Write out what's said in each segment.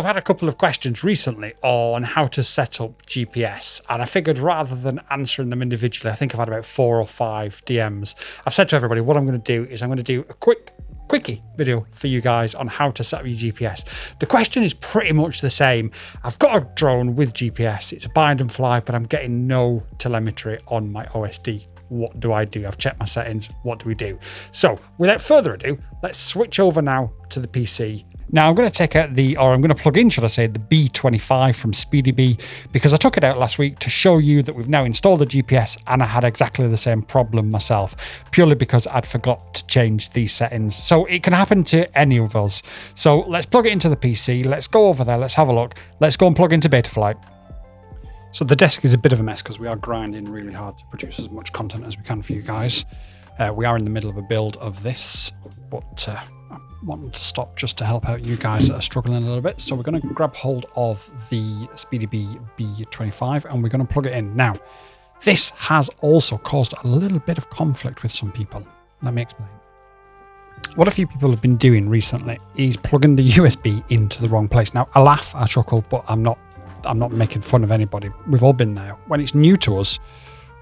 I've had a couple of questions recently on how to set up GPS, and I figured rather than answering them individually, I think I've had about 4 or 5 DMs. I've said to everybody, what I'm going to do is I'm going to do a quickie video for you guys on how to set up your GPS. The question is pretty much the same. I've got a drone with GPS. It's a bind and fly, but I'm getting no telemetry on my OSD. What do I do? I've checked my settings. What do we do? So without further ado, let's switch over now to the PC. Now I'm going to take out I'm going to plug in, should I say, the B25 from SpeedyB, because I took it out last week to show you that we've now installed the GPS and I had exactly the same problem myself, purely because I'd forgot to change these settings. So it can happen to any of us. So let's plug it into the PC. Let's go over there. Let's have a look. Let's go and plug into Betaflight. So the desk is a bit of a mess because we are grinding really hard to produce as much content as we can for you guys. We are in the middle of a build of this, but wanting to stop just to help out you guys that are struggling a little bit. So we're going to grab hold of the SpeedyB B25 and we're going to plug it in. Now, this has also caused a little bit of conflict with some people. Let me explain. What a few people have been doing recently is plugging the USB into the wrong place. Now, I laugh, I chuckle, but I'm not making fun of anybody. We've all been there. When it's new to us,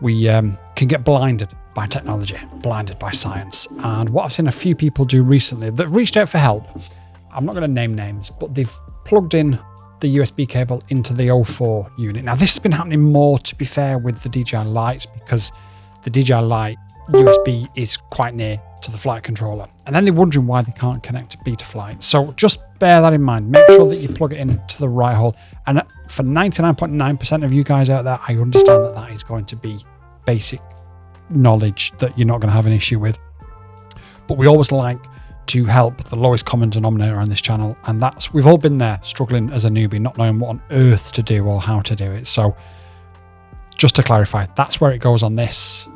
we can get blinded by technology, blinded by science. And what I've seen a few people do recently that reached out for help, I'm not going to name names, but they've plugged in the USB cable into the O4 unit. Now, this has been happening more, to be fair, with the DJI Lights, because the DJI Light USB is quite near to the flight controller. And then they're wondering why they can't connect to Betaflight. So just bear that in mind. Make sure that you plug it into the right hole. And for 99.9% of you guys out there, I understand that that is going to be basic knowledge that you're not going to have an issue with. But we always like to help the lowest common denominator on this channel. And we've all been there, struggling as a newbie, not knowing what on earth to do or how to do it. So just to clarify, that's where it goes on this.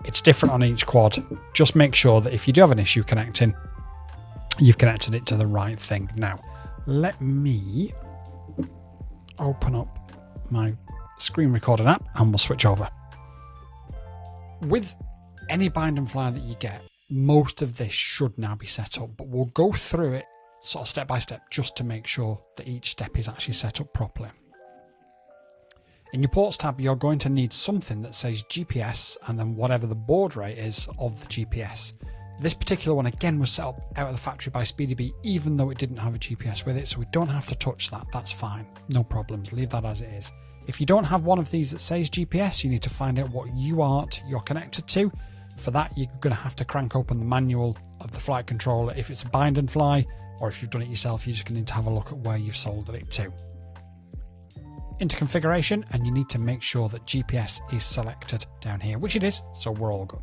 It's different on each quad. Just make sure that if you do have an issue connecting, you've connected it to the right thing. Now, let me open up my screen recording app and we'll switch over. With any bind and fly that you get, most of this should now be set up, but we'll go through it sort of step by step just to make sure that each step is actually set up properly. In your ports tab, you're going to need something that says GPS and then whatever the baud rate is of the GPS. This particular one, again, was set up out of the factory by SpeedyB, even though it didn't have a GPS with it, so we don't have to touch that. That's fine. No problems. Leave that as it is. If you don't have one of these that says GPS, you need to find out what UART you're connected to. For that, you're going to have to crank open the manual of the flight controller if it's a bind and fly, or if you've done it yourself, you're just going to need to have a look at where you've soldered it to. Into configuration, and you need to make sure that GPS is selected down here, which it is, so we're all good.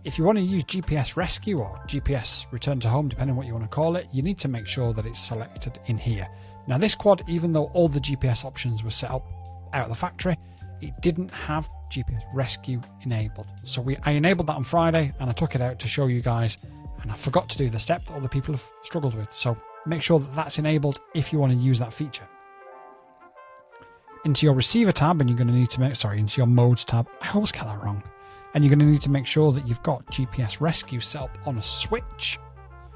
If you want to use GPS rescue or GPS return to home, depending on what you want to call it, you need to make sure that it's selected in here. Now this quad, even though all the GPS options were set up out of the factory, it didn't have GPS rescue enabled. So I enabled that on Friday and I took it out to show you guys, and I forgot to do the step that other people have struggled with. So make sure that that's enabled if you want to use that feature. Into your receiver tab, and you're going to need to into your modes tab. I always get that wrong. And you're going to need to make sure that you've got GPS rescue set up on a switch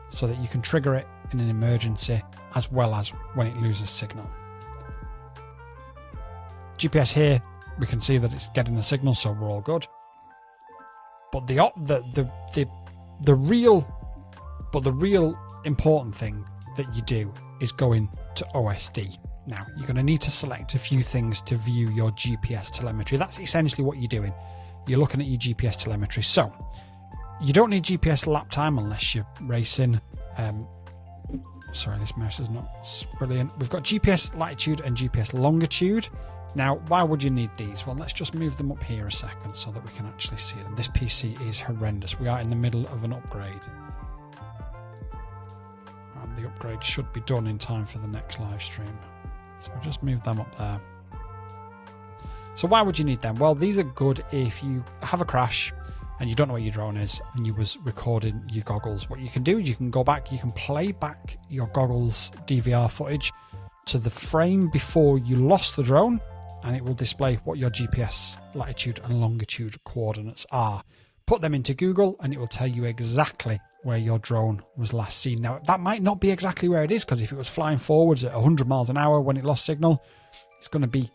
so that you can trigger it in an emergency as well as when it loses signal. GPS here, we can see that it's getting the signal, so we're all good. But the real important thing that you do is go into OSD. Now, you're going to need to select a few things to view your GPS telemetry. That's essentially what you're doing. You're looking at your GPS telemetry. So, you don't need GPS lap time unless you're racing. Sorry, this mouse is not brilliant. We've got GPS latitude and GPS longitude. Now, why would you need these? Well, let's just move them up here a second so that we can actually see them. This PC is horrendous. We are in the middle of an upgrade. And the upgrade should be done in time for the next live stream. So I'll just move them up there. So why would you need them? Well, these are good if you have a crash and you don't know where your drone is and you was recording your goggles. What you can do is you can go back, you can play back your goggles DVR footage to the frame before you lost the drone, and it will display what your GPS latitude and longitude coordinates are. Put them into Google and it will tell you exactly where your drone was last seen. Now, that might not be exactly where it is, because if it was flying forwards at 100 miles an hour when it lost signal, it's going to be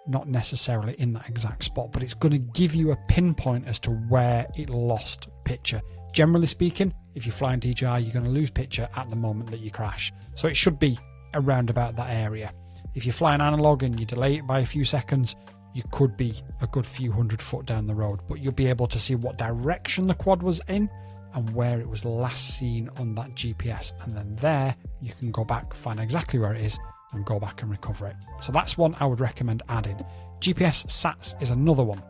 not necessarily in that exact spot, but it's going to give you a pinpoint as to where it lost picture. Generally speaking, if you fly in DJI, you're going to lose picture at the moment that you crash. So it should be around about that area. If you fly an analog and you delay it by a few seconds, you could be a good few 100 foot down the road, but you'll be able to see what direction the quad was in and where it was last seen on that GPS. And then there you can go back, find exactly where it is, and go back and recover it. So that's one I would recommend adding. GPS SATs is another one.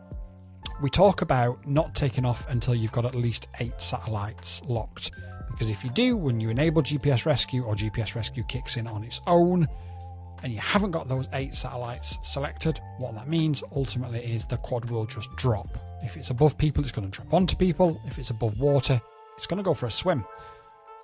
We talk about not taking off until you've got at least 8 satellites locked, because if you do, when you enable GPS rescue or GPS rescue kicks in on its own and you haven't got those 8 satellites selected, what that means ultimately is the quad will just drop. If it's above people, it's going to drop onto people. If it's above water, it's going to go for a swim.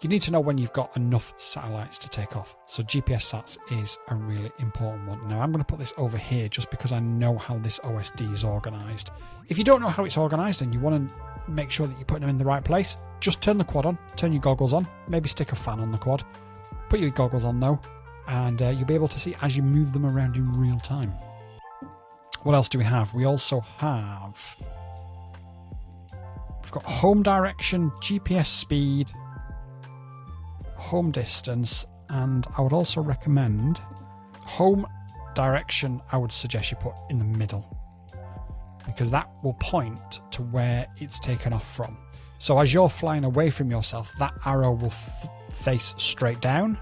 You need to know when you've got enough satellites to take off. So GPS SATs is a really important one. Now I'm going to put this over here just because I know how this OSD is organised. If you don't know how it's organised and you want to make sure that you're putting them in the right place, just turn the quad on, turn your goggles on, maybe stick a fan on the quad. Put your goggles on though, and you'll be able to see as you move them around in real time. What else do we have? We also have... we've got home direction, GPS speed, home distance, and I would also recommend home direction. I would suggest you put in the middle, because that will point to where it's taken off from. So as you're flying away from yourself, that arrow will face straight down,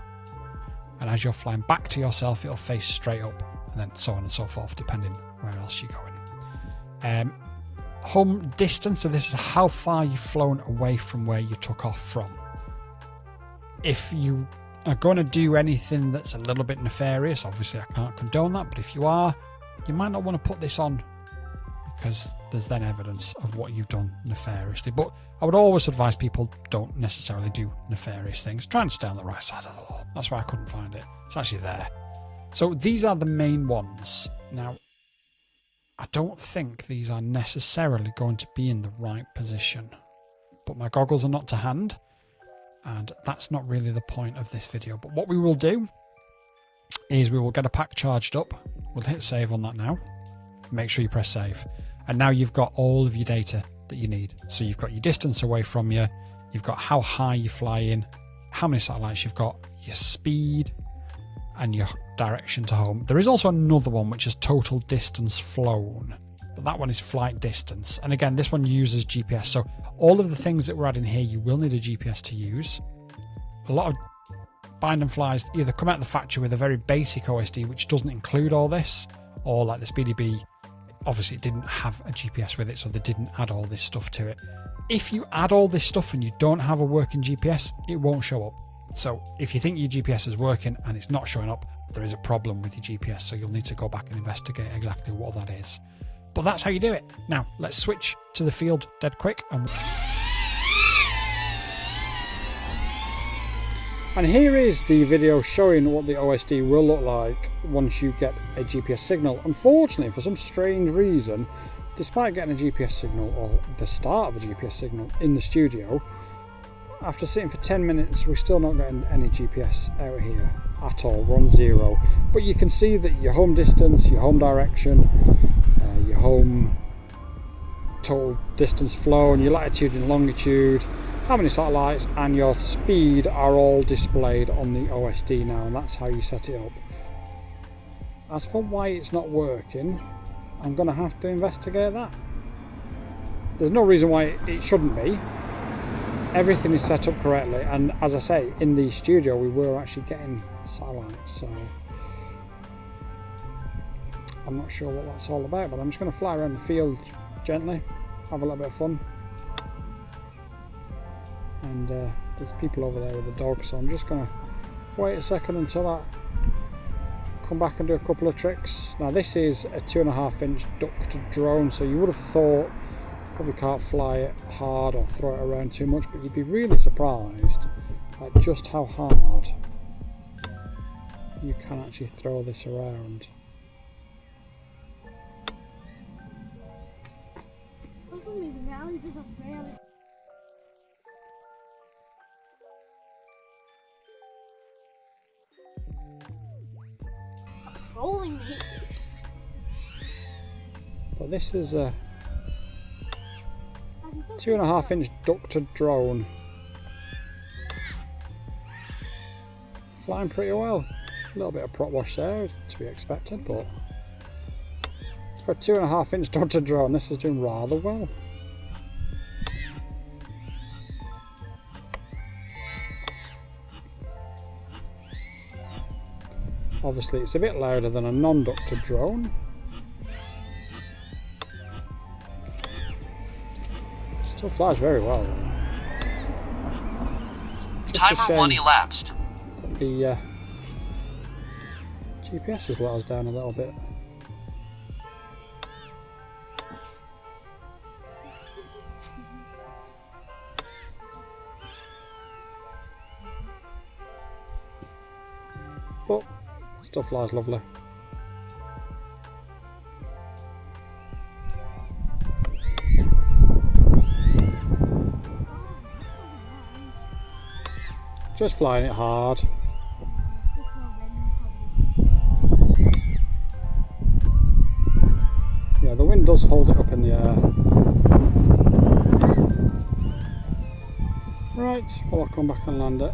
and as you're flying back to yourself, it'll face straight up, and then so on and so forth, depending where else you're going. Home distance, so this is how far you've flown away from where you took off from. If you are going to do anything that's a little bit nefarious, obviously I can't condone that, but if you are, you might not want to put this on, because there's then evidence of what you've done nefariously. But I would always advise people don't necessarily do nefarious things. Try and stay on the right side of the law. That's why I couldn't find it. It's actually there. So these are the main ones. Now, I don't think these are necessarily going to be in the right position, but my goggles are not to hand, and that's not really the point of this video. But what we will do is we will get a pack charged up. We'll hit save on that now. Make sure you press save. And now you've got all of your data that you need. So you've got your distance away from you, you've got how high you fly in, how many satellites you've got, your speed, and your direction to home. There is also another one which is total distance flown, but that one is flight distance. And again, this one uses GPS. So all of the things that we're adding here, you will need a GPS to use. A lot of bind and flies either come out of the factory with a very basic OSD, which doesn't include all this, or like the Speedy Bee, obviously it didn't have a GPS with it, so they didn't add all this stuff to it. If you add all this stuff and you don't have a working GPS, it won't show up. So if you think your GPS is working and it's not showing up, there is a problem with your GPS, so you'll need to go back and investigate exactly what that is. But that's how you do it. Now, let's switch to the field dead quick. And here is the video showing what the OSD will look like once you get a GPS signal. Unfortunately, for some strange reason, despite getting a GPS signal, or the start of a GPS signal in the studio, after sitting for 10 minutes, we're still not getting any GPS out here at all. We're on 0. But you can see that your home distance, your home direction, your home total distance flown, your latitude and longitude, how many satellites, and your speed are all displayed on the OSD now, and that's how you set it up. As for why it's not working, I'm going to have to investigate that. There's no reason why it shouldn't be. Everything is set up correctly, and as I say, in the studio we were actually getting satellites, so I'm not sure what that's all about, but I'm just going to fly around the field gently, have a little bit of fun. And there's people over there with the dog, so I'm just going to wait a second until I come back and do a couple of tricks. Now this is a 2.5-inch ducked drone, so you would have thought probably can't fly it hard or throw it around too much, but you'd be really surprised at just how hard you can actually throw this around. trolling me. But this is a 2.5-inch ducted drone. Flying pretty well. A little bit of prop wash there to be expected, but for a 2.5-inch ducted drone, this is doing rather well. Obviously it's a bit louder than a non-ducted drone. Still flies very well though. Timer 1 elapsed. The GPS has let us down a little bit. But still flies lovely. Just flying it hard. Yeah, the wind does hold it up in the air. Right, well I'll come back and land it.